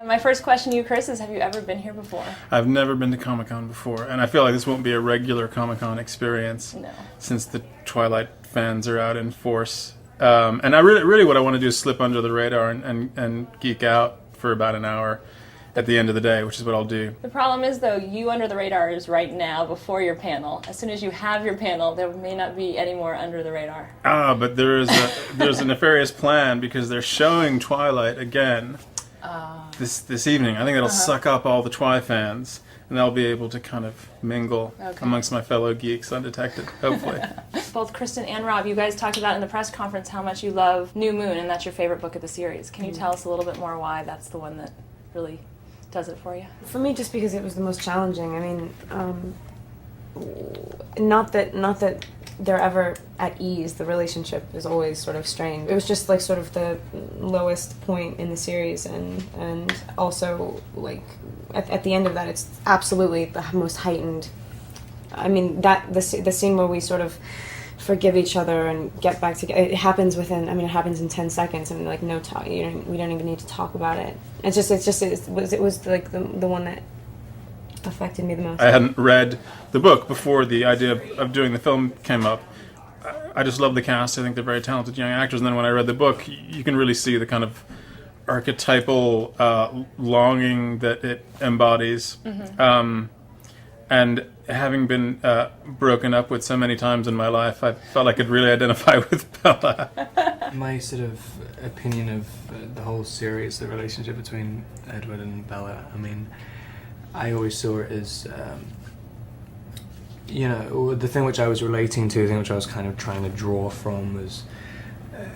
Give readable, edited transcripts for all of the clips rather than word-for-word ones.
My first question to you, Chris, is have you ever been here before? I've never been to Comic-Con before, and I feel like this won't be a regular Comic-Con experience. No. Since the Twilight fans are out in force. And I really what I want to do is slip under the radar and geek out for about an hour at the end of the day, which is what I'll do. The problem is, though, you under the radar is right now before your panel. As soon as you have your panel, there may not be any more under the radar. But there's a nefarious plan because they're showing Twilight again this evening. I think that'll suck up all the Twi fans, and they'll be able to kind of mingle amongst my fellow geeks undetected, hopefully. Both Kristen and Rob, you guys talked about in the press conference how much you love New Moon, and that's your favorite book of the series. Can you tell us a little bit more why that's the one that really does it for you? For me, just because it was the most challenging. I mean, not that they're ever at ease. The relationship is always sort of strained. It was just like sort of the lowest point in the series, and also like at the end of that, it's absolutely the most heightened. I mean, that the scene where we sort of forgive each other and get back together. It happens within. I mean, it happens in 10 seconds, and like no talk. We don't even need to talk about it. It was like the one that affected me the most. I hadn't read the book before the idea of doing the film came up. I just love the cast. I think they're very talented young actors. And then when I read the book, you can really see the kind of archetypal longing that it embodies. And having been broken up with so many times in my life, I felt I could really identify with Bella. My sort of opinion of the whole series, the relationship between Edward and Bella, I mean, I always saw it as, the thing which I was relating to, the thing which I was kind of trying to draw from was,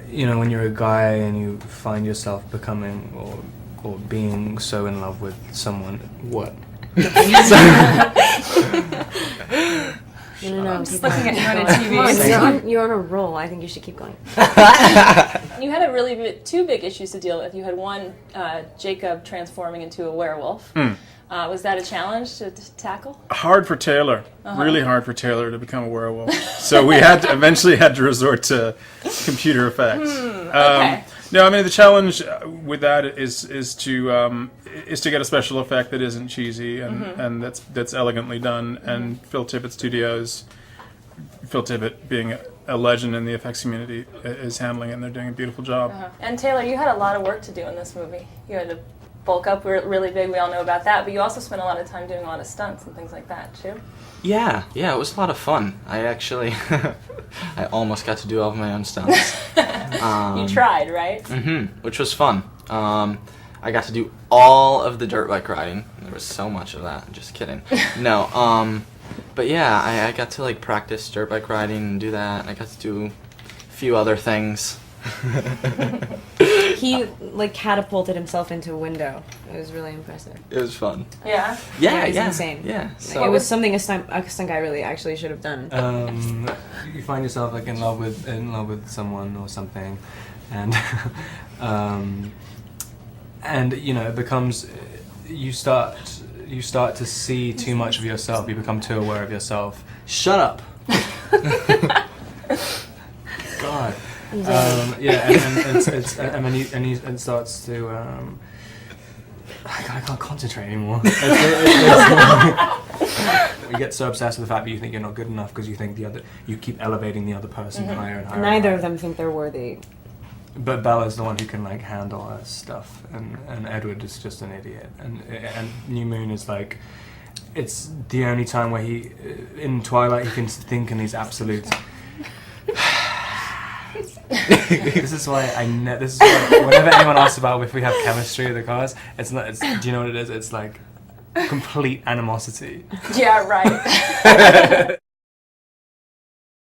when you're a guy and you find yourself becoming or being so in love with someone, what? No. I'm just looking at you on a TV. Come on, you're on a roll. I think you should keep going. You had two big issues to deal with. You had one, Jacob transforming into a werewolf. Was that a challenge to tackle? Hard for Taylor. Really hard for Taylor to become a werewolf. So we eventually had to resort to computer effects. Okay. No, I mean the challenge with that is to get a special effect that isn't cheesy and that's elegantly done. And Phil Tippett Studios, Phil Tippett being a legend in the effects community, is handling it, and they're doing a beautiful job. And Taylor, you had a lot of work to do in this movie. You had to bulk up really big. We all know about that. But you also spent a lot of time doing a lot of stunts and things like that too. Yeah, it was a lot of fun. I actually, I almost got to do all of my own stunts. You tried, right? Which was fun. I got to do all of the dirt bike riding. There was so much of that. Just kidding. No, but yeah, I got to like practice dirt bike riding and do that. And I got to do a few other things. He like catapulted himself into a window. It was really impressive. It was fun. Yeah. It was insane. Yeah. So it was something a stunt guy really actually should have done. You find yourself like in love with someone or something, and it becomes you start to see too much of yourself. You become too aware of yourself. Shut up. God. And he starts to. I can't concentrate anymore. You get so obsessed with the fact that you think you're not good enough because you think you keep elevating the other person higher and higher. Neither of them think they're worthy. But Bella's the one who can like handle her stuff, and Edward is just an idiot. And New Moon is like, it's the only time where he, in Twilight, he can think in these absolute. This is why whenever anyone asks about if we have chemistry with the cars, do you know what it is? It's like complete animosity. Yeah, right.